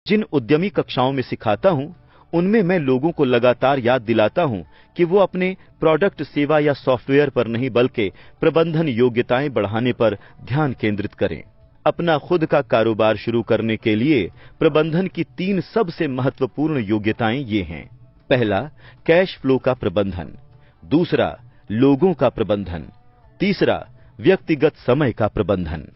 जिन उद्यमी कक्षाओं में सिखाता हूं, उनमें मैं लोगों को लगातार याद दिलाता हूं कि वो अपने प्रोडक्ट, सेवा या सॉफ्टवेयर पर नहीं बल्कि प्रबंधन योग्यताएं बढ़ाने पर ध्यान केंद्रित करें। अपना खुद का कारोबार शुरू करने के लिए प्रबंधन की 3 सबसे महत्वपूर्ण योग्यताएं ये हैं। पहला, कैश फ्लो का प्रबंधन। दूसरा, लोगों का प्रबंधन। तीसरा, व्यक्तिगत समय का प्रबंधन।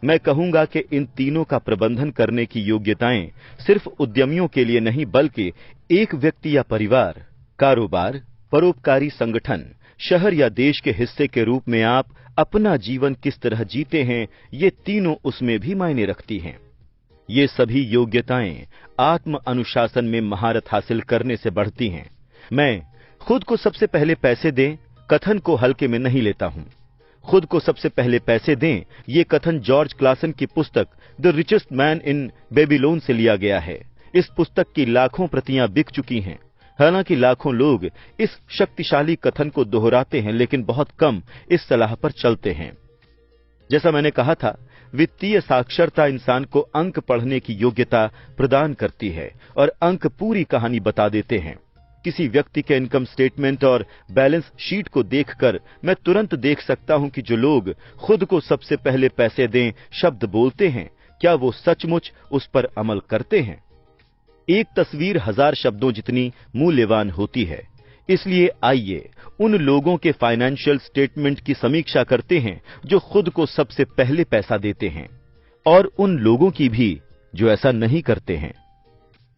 मैं कहूंगा कि इन तीनों का प्रबंधन करने की योग्यताएं सिर्फ उद्यमियों के लिए नहीं बल्कि एक व्यक्ति या परिवार, कारोबार, परोपकारी संगठन, शहर या देश के हिस्से के रूप में आप अपना जीवन किस तरह जीते हैं, ये तीनों उसमें भी मायने रखती हैं। ये सभी योग्यताएं आत्म अनुशासन में महारत हासिल करने से बढ़ती हैं। मैं खुद को सबसे पहले पैसे दें कथन को हल्के में नहीं लेता हूं। खुद को सबसे पहले पैसे दें, ये कथन जॉर्ज क्लासन की पुस्तक the richest man in Babylon से लिया गया है। इस पुस्तक की लाखों प्रतियां बिक चुकी हैं। हालांकि लाखों लोग इस शक्तिशाली कथन को दोहराते हैं, लेकिन बहुत कम इस सलाह पर चलते हैं। जैसा मैंने कहा था, वित्तीय साक्षरता इंसान को अंक पढ़ने की योग्यता प्रदान करती है और अंक पूरी कहानी बता देते हैं। किसी व्यक्ति के इनकम स्टेटमेंट और बैलेंस शीट को देखकर मैं तुरंत देख सकता हूं कि जो लोग खुद को सबसे पहले पैसे दें शब्द बोलते हैं, क्या वो सचमुच उस पर अमल करते हैं। एक तस्वीर 1000 शब्दों जितनी मूल्यवान होती है। इसलिए आइए उन लोगों के फाइनेंशियल स्टेटमेंट की समीक्षा करते हैं जो खुद को सबसे पहले पैसा देते हैं, और उन लोगों की भी जो ऐसा नहीं करते हैं।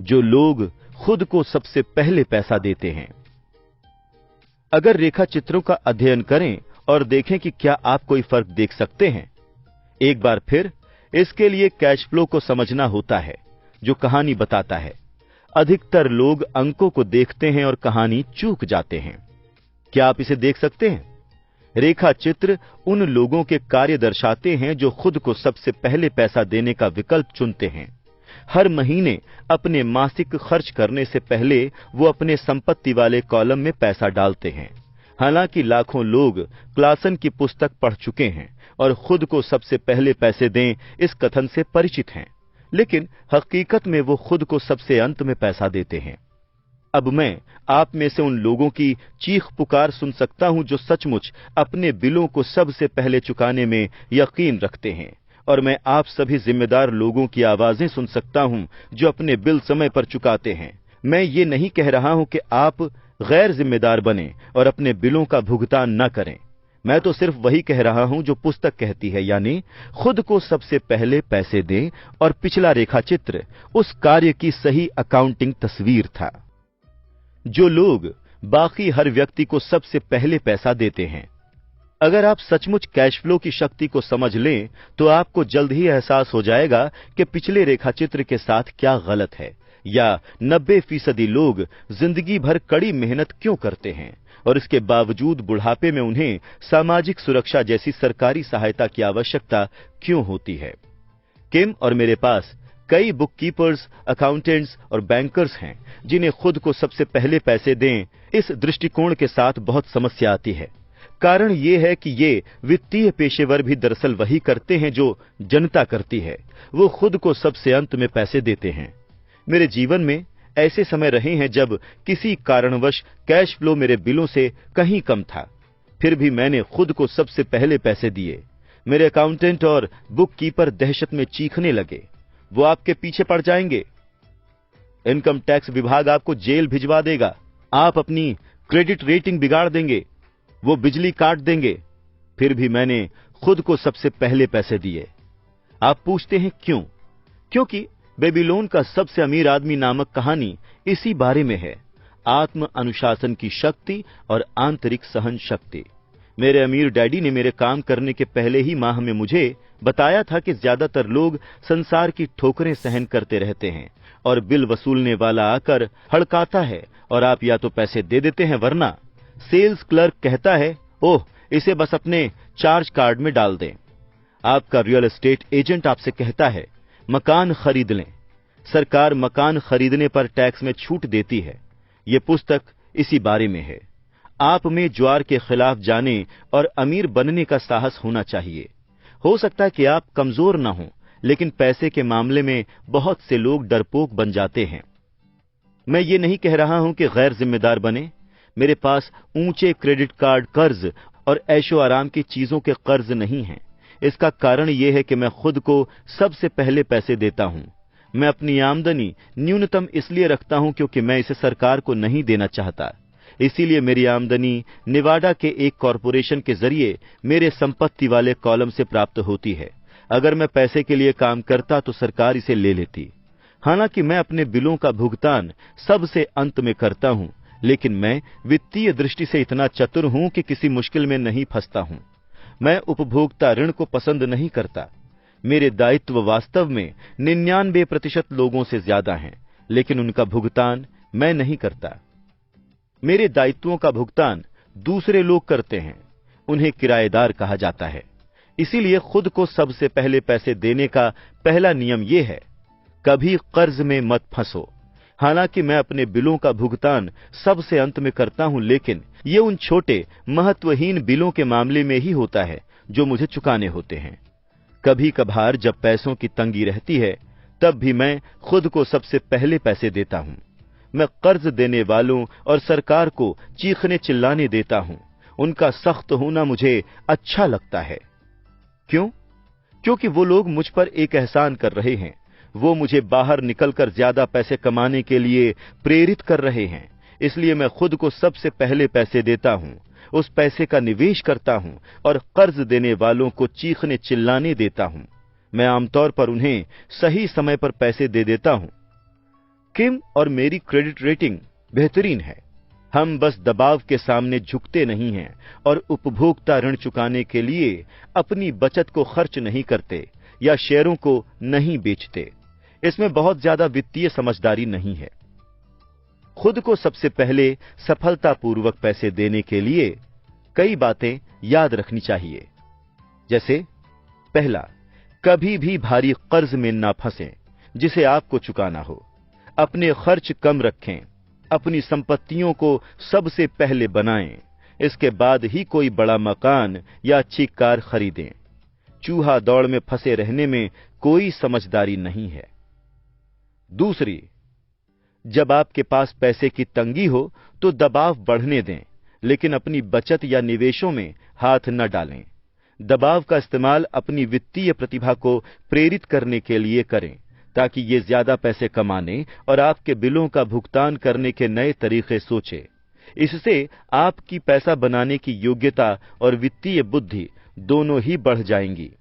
जो लोग खुद को सबसे पहले पैसा देते हैं। अगर रेखा चित्रों का अध्ययन करें और देखें कि क्या आप कोई फर्क देख सकते हैं। एक बार फिर इसके लिए कैश फ्लो को समझना होता है, जो कहानी बताता है। अधिकतर लोग अंकों को देखते हैं और कहानी चूक जाते हैं। क्या आप इसे देख सकते हैं? रेखा चित्र उन लोगों के कार्य दर्शाते हैं जो खुद को सबसे पहले पैसा देने का विकल्प चुनते हैं। हर महीने अपने मासिक खर्च करने से पहले वो अपने संपत्ति वाले कॉलम में पैसा डालते हैं। हालांकि लाखों लोग क्लासन की पुस्तक पढ़ चुके हैं और खुद को सबसे पहले पैसे दें इस कथन से परिचित हैं, लेकिन हकीकत में वो खुद को सबसे अंत में पैसा देते हैं। अब मैं आप में से उन लोगों की चीख पुकार सुन सकता हूं जो सचमुच अपने बिलों को सबसे पहले चुकाने में यकीन रखते हैं, और मैं आप सभी जिम्मेदार लोगों की आवाजें सुन सकता हूं जो अपने बिल समय पर चुकाते हैं। मैं ये नहीं कह रहा हूं कि आप गैर जिम्मेदार बने और अपने बिलों का भुगतान न करें। मैं तो सिर्फ वही कह रहा हूं जो पुस्तक कहती है, यानी खुद को सबसे पहले पैसे दें। और पिछला रेखाचित्र उस कार्य की सही अकाउंटिंग तस्वीर था। जो लोग बाकी हर व्यक्ति को सबसे पहले पैसा देते हैं। अगर आप सचमुच कैश फ्लो की शक्ति को समझ लें तो आपको जल्द ही एहसास हो जाएगा कि पिछले रेखाचित्र के साथ क्या गलत है, या 90% लोग जिंदगी भर कड़ी मेहनत क्यों करते हैं और इसके बावजूद बुढ़ापे में उन्हें सामाजिक सुरक्षा जैसी सरकारी सहायता की आवश्यकता क्यों होती है। किम और मेरे पास कई बुक कीपर्स, अकाउंटेंट्स और बैंकर्स हैं जिन्हें खुद को सबसे पहले पैसे दें इस दृष्टिकोण के साथ बहुत समस्या आती है। कारण ये है कि ये वित्तीय पेशेवर भी दरअसल वही करते हैं जो जनता करती है। वो खुद को सबसे अंत में पैसे देते हैं। मेरे जीवन में ऐसे समय रहे हैं जब किसी कारणवश कैश फ्लो मेरे बिलों से कहीं कम था, फिर भी मैंने खुद को सबसे पहले पैसे दिए। मेरे अकाउंटेंट और बुक कीपर दहशत में चीखने लगे, वो आपके पीछे पड़ जाएंगे, इनकम टैक्स विभाग आपको जेल भिजवा देगा, आप अपनी क्रेडिट रेटिंग बिगाड़ देंगे, वो बिजली काट देंगे। फिर भी मैंने खुद को सबसे पहले पैसे दिए। आप पूछते हैं क्यों? क्योंकि बेबीलोन का सबसे अमीर आदमी नामक कहानी इसी बारे में है, आत्म अनुशासन की शक्ति और आंतरिक सहन शक्ति। मेरे अमीर डैडी ने मेरे काम करने के पहले ही माह में मुझे बताया था कि ज्यादातर लोग संसार की ठोकरें सहन करते रहते हैं और बिल वसूलने वाला आकर हड़काता है और आप या तो पैसे दे देते हैं, वरना सेल्स क्लर्क कहता है, ओह इसे बस अपने चार्ज कार्ड में डाल दें। आपका रियल एस्टेट एजेंट आपसे कहता है, मकान खरीद लें, सरकार मकान खरीदने पर टैक्स में छूट देती है। ये पुस्तक इसी बारे में है। आप में ज्वार के खिलाफ जाने और अमीर बनने का साहस होना चाहिए। हो सकता है कि आप कमजोर ना हो, लेकिन पैसे के मामले में बहुत से लोग डरपोक बन जाते हैं। मैं ये नहीं कह रहा हूं कि गैर जिम्मेदार बने। मेरे पास ऊंचे क्रेडिट कार्ड कर्ज और ऐशो आराम की चीजों के कर्ज नहीं हैं। इसका कारण यह है कि मैं खुद को सबसे पहले पैसे देता हूं। मैं अपनी आमदनी न्यूनतम इसलिए रखता हूं क्योंकि मैं इसे सरकार को नहीं देना चाहता। इसीलिए मेरी आमदनी निवाडा के एक कॉरपोरेशन के जरिए मेरे संपत्ति वाले कॉलम से प्राप्त होती है। अगर मैं पैसे के लिए काम करता तो सरकार इसे ले लेती। हालांकि मैं अपने बिलों का भुगतान सबसे अंत में करता हूं, लेकिन मैं वित्तीय दृष्टि से इतना चतुर हूं कि किसी मुश्किल में नहीं फंसता हूं। मैं उपभोक्ता ऋण को पसंद नहीं करता। मेरे दायित्व वास्तव में 99% लोगों से ज्यादा हैं, लेकिन उनका भुगतान मैं नहीं करता। मेरे दायित्वों का भुगतान दूसरे लोग करते हैं। उन्हें किराएदार कहा जाता है। इसीलिए खुद को सबसे पहले पैसे देने का पहला नियम यह है, कभी कर्ज में मत फंसो। हालांकि मैं अपने बिलों का भुगतान सबसे अंत में करता हूं, लेकिन ये उन छोटे महत्वहीन बिलों के मामले में ही होता है जो मुझे चुकाने होते हैं। कभी कभार जब पैसों की तंगी रहती है, तब भी मैं खुद को सबसे पहले पैसे देता हूं। मैं कर्ज देने वालों और सरकार को चीखने चिल्लाने देता हूं। उनका सख्त होना मुझे अच्छा लगता है। क्यों? क्योंकि वो लोग मुझ पर एक एहसान कर रहे हैं। वो मुझे बाहर निकलकर ज्यादा पैसे कमाने के लिए प्रेरित कर रहे हैं। इसलिए मैं खुद को सबसे पहले पैसे देता हूं, उस पैसे का निवेश करता हूं और कर्ज देने वालों को चीखने चिल्लाने देता हूं। मैं आमतौर पर उन्हें सही समय पर पैसे दे देता हूं। किम और मेरी क्रेडिट रेटिंग बेहतरीन है। हम बस दबाव के सामने झुकते नहीं हैं और उपभोक्ता ऋण चुकाने के लिए अपनी बचत को खर्च नहीं करते या शेयरों को नहीं बेचते। इसमें बहुत ज्यादा वित्तीय समझदारी नहीं है। खुद को सबसे पहले सफलतापूर्वक पैसे देने के लिए कई बातें याद रखनी चाहिए। जैसे पहला, कभी भी भारी कर्ज में ना फंसें जिसे आपको चुकाना हो। अपने खर्च कम रखें। अपनी संपत्तियों को सबसे पहले बनाएं। इसके बाद ही कोई बड़ा मकान या अच्छी कार खरीदें। चूहा दौड़ में फंसे रहने में कोई समझदारी नहीं है। दूसरी, जब आपके पास पैसे की तंगी हो तो दबाव बढ़ने दें, लेकिन अपनी बचत या निवेशों में हाथ न डालें। दबाव का इस्तेमाल अपनी वित्तीय प्रतिभा को प्रेरित करने के लिए करें, ताकि ये ज्यादा पैसे कमाने और आपके बिलों का भुगतान करने के नए तरीके सोचे। इससे आपकी पैसा बनाने की योग्यता और वित्तीय बुद्धि दोनों ही बढ़ जाएंगी।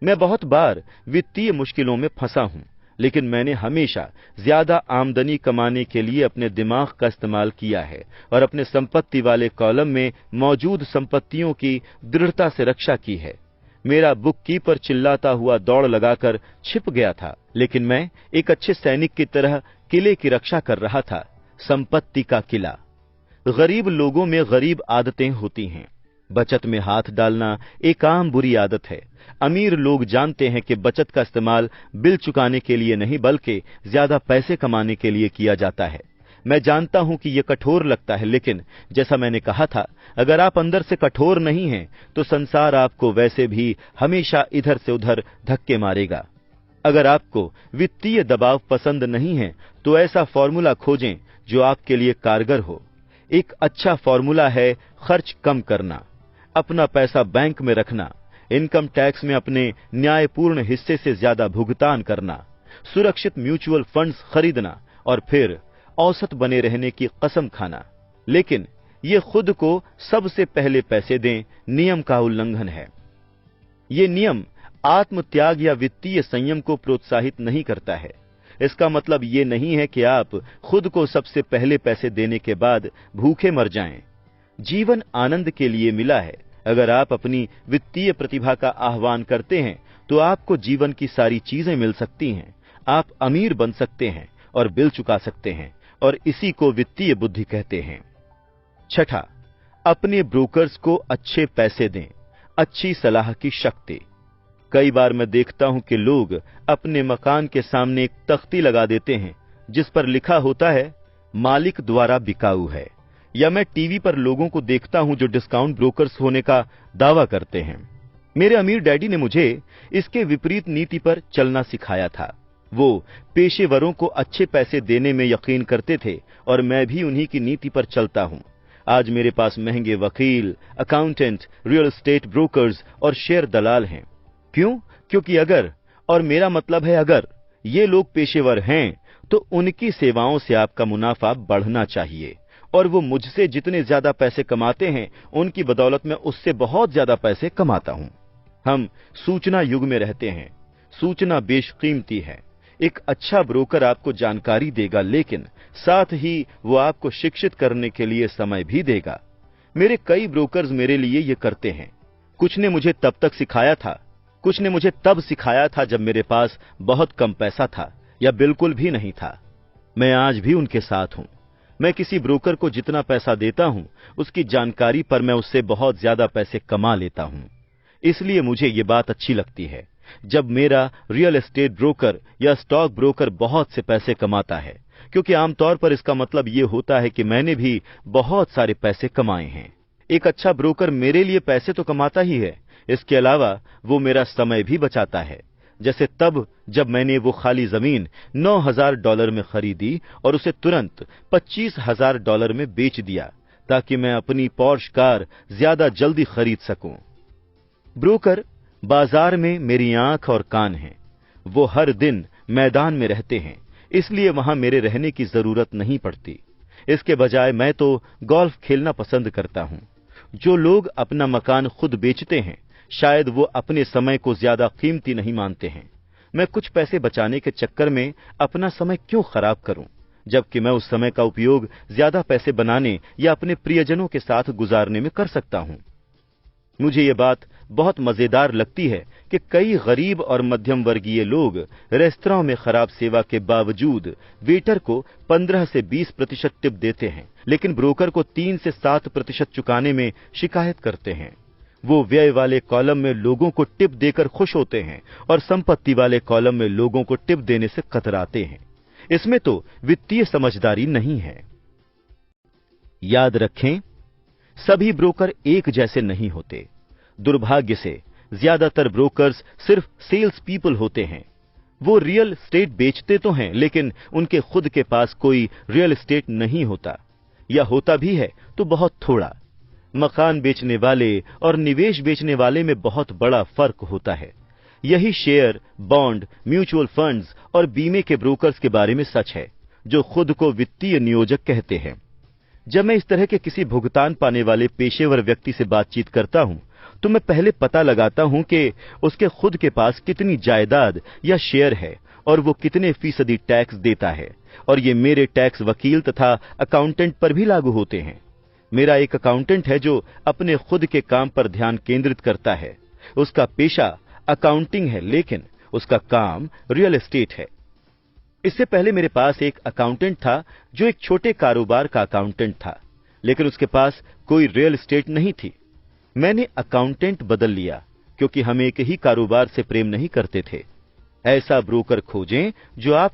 मैं बहुत बार वित्तीय मुश्किलों में फंसा हूं, लेकिन मैंने हमेशा ज्यादा आमदनी कमाने के लिए अपने दिमाग का इस्तेमाल किया है और अपने संपत्ति वाले कॉलम में मौजूद संपत्तियों की दृढ़ता से रक्षा की है। मेरा बुक कीपर चिल्लाता हुआ दौड़ लगाकर छिप गया था, लेकिन मैं एक अच्छे सैनिक की तरह किले की रक्षा कर रहा था, संपत्ति का किला। गरीब लोगों में गरीब आदतें होती हैं। बचत में हाथ डालना एक आम बुरी आदत है। अमीर लोग जानते हैं कि बचत का इस्तेमाल बिल चुकाने के लिए नहीं, बल्कि ज्यादा पैसे कमाने के लिए किया जाता है। मैं जानता हूं कि यह कठोर लगता है, लेकिन जैसा मैंने कहा था, अगर आप अंदर से कठोर नहीं हैं, तो संसार आपको वैसे भी हमेशा इधर से उधर धक्के मारेगा। अगर आपको वित्तीय दबाव पसंद नहीं है, तो ऐसा फॉर्मूला खोजें जो आपके लिए कारगर हो। एक अच्छा फॉर्मूला है खर्च कम करना, अपना पैसा बैंक में रखना, इनकम टैक्स में अपने न्यायपूर्ण हिस्से से ज्यादा भुगतान करना, सुरक्षित म्यूचुअल फंड्स खरीदना और फिर औसत बने रहने की कसम खाना। लेकिन ये खुद को सबसे पहले पैसे दें नियम का उल्लंघन है। ये नियम आत्मत्याग या वित्तीय संयम को प्रोत्साहित नहीं करता है। इसका मतलब ये नहीं है कि आप खुद को सबसे पहले पैसे देने के बाद भूखे मर जाएं। जीवन आनंद के लिए मिला है। अगर आप अपनी वित्तीय प्रतिभा का आह्वान करते हैं, तो आपको जीवन की सारी चीजें मिल सकती हैं। आप अमीर बन सकते हैं और बिल चुका सकते हैं, और इसी को वित्तीय बुद्धि कहते हैं। छठा, अपने ब्रोकर्स को अच्छे पैसे दें। अच्छी सलाह की शक्ति। कई बार मैं देखता हूं कि लोग अपने मकान के सामने एक तख्ती लगा देते हैं जिस पर लिखा होता है मालिक द्वारा बिकाऊ है। या मैं टीवी पर लोगों को देखता हूं जो डिस्काउंट ब्रोकर्स होने का दावा करते हैं। मेरे अमीर डैडी ने मुझे इसके विपरीत नीति पर चलना सिखाया था। वो पेशेवरों को अच्छे पैसे देने में यकीन करते थे और मैं भी उन्हीं की नीति पर चलता हूं। आज मेरे पास महंगे वकील, अकाउंटेंट, रियल एस्टेट ब्रोकर्स और शेयर दलाल हैं। क्यों? क्योंकि अगर, और मेरा मतलब है अगर, ये लोग पेशेवर हैं तो उनकी सेवाओं से आपका मुनाफा बढ़ना चाहिए। और वो मुझसे जितने ज्यादा पैसे कमाते हैं उनकी बदौलत मैं उससे बहुत ज्यादा पैसे कमाता हूं। हम सूचना युग में रहते हैं। सूचना बेशकीमती है। एक अच्छा ब्रोकर आपको जानकारी देगा, लेकिन साथ ही वो आपको शिक्षित करने के लिए समय भी देगा। मेरे कई ब्रोकर्स मेरे लिए ये करते हैं। कुछ ने मुझे तब तक सिखाया था, कुछ ने मुझे तब सिखाया था जब मेरे पास बहुत कम पैसा था या बिल्कुल भी नहीं था। मैं आज भी उनके साथ हूं। मैं किसी ब्रोकर को जितना पैसा देता हूं, उसकी जानकारी पर मैं उससे बहुत ज्यादा पैसे कमा लेता हूं। इसलिए मुझे ये बात अच्छी लगती है जब मेरा रियल एस्टेट ब्रोकर या स्टॉक ब्रोकर बहुत से पैसे कमाता है, क्योंकि आमतौर पर इसका मतलब ये होता है कि मैंने भी बहुत सारे पैसे कमाए हैं। एक अच्छा ब्रोकर मेरे लिए पैसे तो कमाता ही है, इसके अलावा वो मेरा समय भी बचाता है। जैसे तब जब मैंने वो खाली जमीन $9,000 में खरीदी और उसे तुरंत $25,000 में बेच दिया ताकि मैं अपनी पॉर्श कार ज्यादा जल्दी खरीद सकूं। ब्रोकर बाजार में मेरी आंख और कान हैं। वो हर दिन मैदान में रहते हैं, इसलिए वहां मेरे रहने की जरूरत नहीं पड़ती। इसके बजाय मैं तो गोल्फ खेलना पसंद करता हूं। जो लोग अपना मकान खुद बेचते हैं, शायद वो अपने समय को ज्यादा कीमती नहीं मानते हैं। मैं कुछ पैसे बचाने के चक्कर में अपना समय क्यों खराब करूं, जबकि मैं उस समय का उपयोग ज्यादा पैसे बनाने या अपने प्रियजनों के साथ गुजारने में कर सकता हूं। मुझे ये बात बहुत मजेदार लगती है कि कई गरीब और मध्यम वर्गीय लोग रेस्तरां में खराब सेवा के बावजूद वेटर को 15 से 20% टिप देते हैं, लेकिन ब्रोकर को 3 से 7% चुकाने में शिकायत करते हैं। वो व्यय वाले कॉलम में लोगों को टिप देकर खुश होते हैं और संपत्ति वाले कॉलम में लोगों को टिप देने से कतराते हैं। इसमें तो वित्तीय समझदारी नहीं है। याद रखें, सभी ब्रोकर एक जैसे नहीं होते। दुर्भाग्य से ज्यादातर ब्रोकर्स सिर्फ सेल्स पीपल होते हैं। वो रियल एस्टेट बेचते तो हैं, लेकिन उनके खुद के पास कोई रियल एस्टेट नहीं होता, या होता भी है तो बहुत थोड़ा। मकान बेचने वाले और निवेश बेचने वाले में बहुत बड़ा फर्क होता है। यही शेयर, बॉन्ड, म्यूचुअल फंड्स और बीमे के ब्रोकर्स के बारे में सच है, जो खुद को वित्तीय नियोजक कहते हैं। जब मैं इस तरह के किसी भुगतान पाने वाले पेशेवर व्यक्ति से बातचीत करता हूं, तो मैं पहले पता लगाता हूं कि उसके खुद के पास कितनी जायदाद या शेयर है और वो कितने फीसदी टैक्स देता है, और ये मेरे टैक्स वकील तथा अकाउंटेंट पर भी लागू होते हैं। मेरा एक अकाउंटेंट है जो अपने खुद के काम पर ध्यान केंद्रित करता है। उसका पेशा अकाउंटिंग है, लेकिन उसका काम रियल एस्टेट है। इससे पहले मेरे पास एक अकाउंटेंट था जो एक छोटे कारोबार का अकाउंटेंट था, लेकिन उसके पास कोई रियल एस्टेट नहीं थी। मैंने अकाउंटेंट बदल लिया क्योंकि हम एक ही कारोबार से प्रेम नहीं करते थे। ऐसा ब्रोकर खोजें जो आप